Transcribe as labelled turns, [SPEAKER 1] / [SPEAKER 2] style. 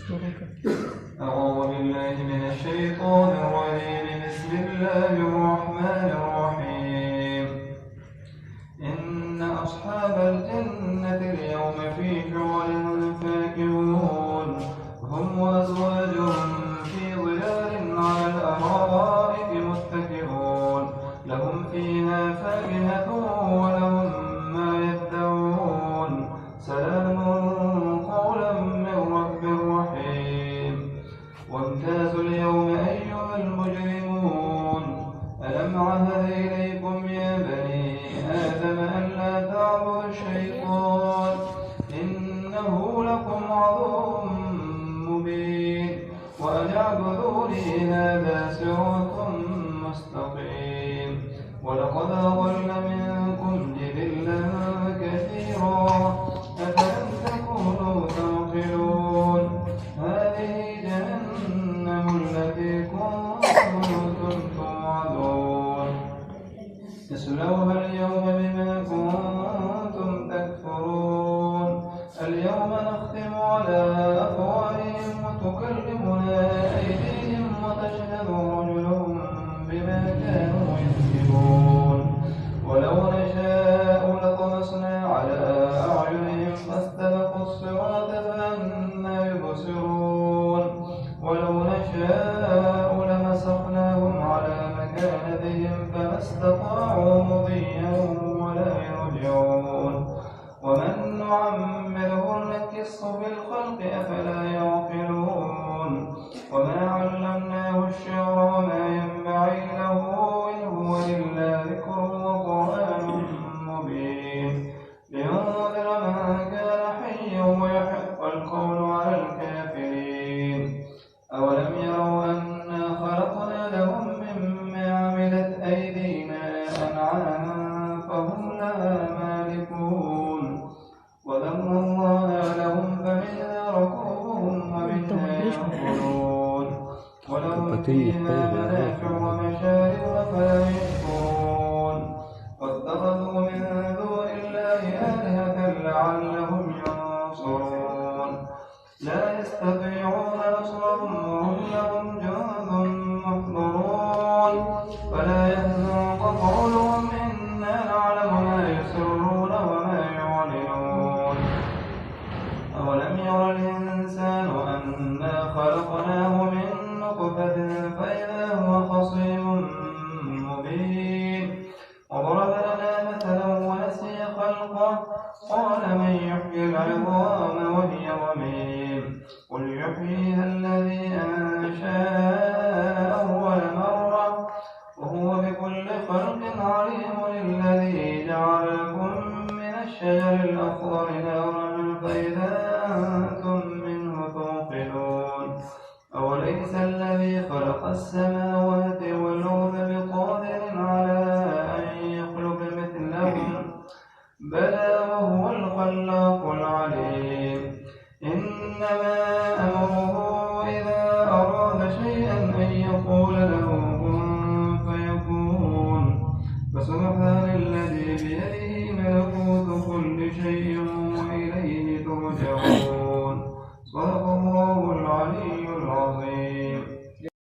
[SPEAKER 1] أعوذ بالله من الشيطان الرجيم. بسم الله الرحمن الرحيم. إن أصحاب الجنة اليوم في شغل فاكهون هم وأزواجهم في ظلال على الأرائك متكئون لهم فيها فاكهة ولهم ما يدعون سلام قولا من رب رحيم. وامتازوا اليوم أيها المجرمون ألم عهد إليكم يا بني آدم ألا تعبدوا الشيطان إنه لكم عدو مبين وأن اعبدوني هذا صراط مستقيم. ولقد أضل منكم جبلا كثيرا أفلم تكونوا تعقلون. هذه جهنم التي كنتم توعدون اصلوها اليوم بما كنتم تكفرون. اليوم نختم على أفواههم وتكلمنا أيديهم وتشهد أرجلهم بما كانوا يكسبون. ولو نشاء لطمسنا على أعينهم فاستبقوا الصراط فأنى يبصرون. ولو نشاء لمسخناهم على مكانتهم فما استطاعوا مضيا ولا يرجعون. ومن نعمره نكسه في الخلق أفلا يعقلون. وما علمناه الشعر وما ينبغي له إن هو إلا ذكر وقرآن مبين لينذر من كان حيا ويحق القول على الكافرين. أولم يروا أنا خلقنا لهم مما عملت أيدينا أنعاما فهم لها مالكون. وذروا الله لهم فمنها ركوبهم ومنها يأكلون ولهم فيها منافع ومشارب أفلا يشكرون. واتخذوا من دون الله آلهة لعلهم ينصرون. لا يستطيعون نصرهم وهم لهم جند محضرون. فلا يحزنك قولهم إنا نعلم ما يسرون وما يعلنون. أولم ير الإنسان أنا خلقناه من نطفة فإذا هو خصيم مبين. وضرب لنا مثلا ونسي خلقه قال من يحيي العظام وهي رميم. قل يحييها الذي أنشأها أول مرة وهو بكل خلق عليم. الذي جعل لكم من الشجر الأخضر نارا فإذا أنتم منه توقدون. أوليس الذي خلق السماوات والأرض بقادر على أن يخلق مثلهم بلى وهو الخلاق العليم. إنما أمره إذا أراد شيئا أن يقول له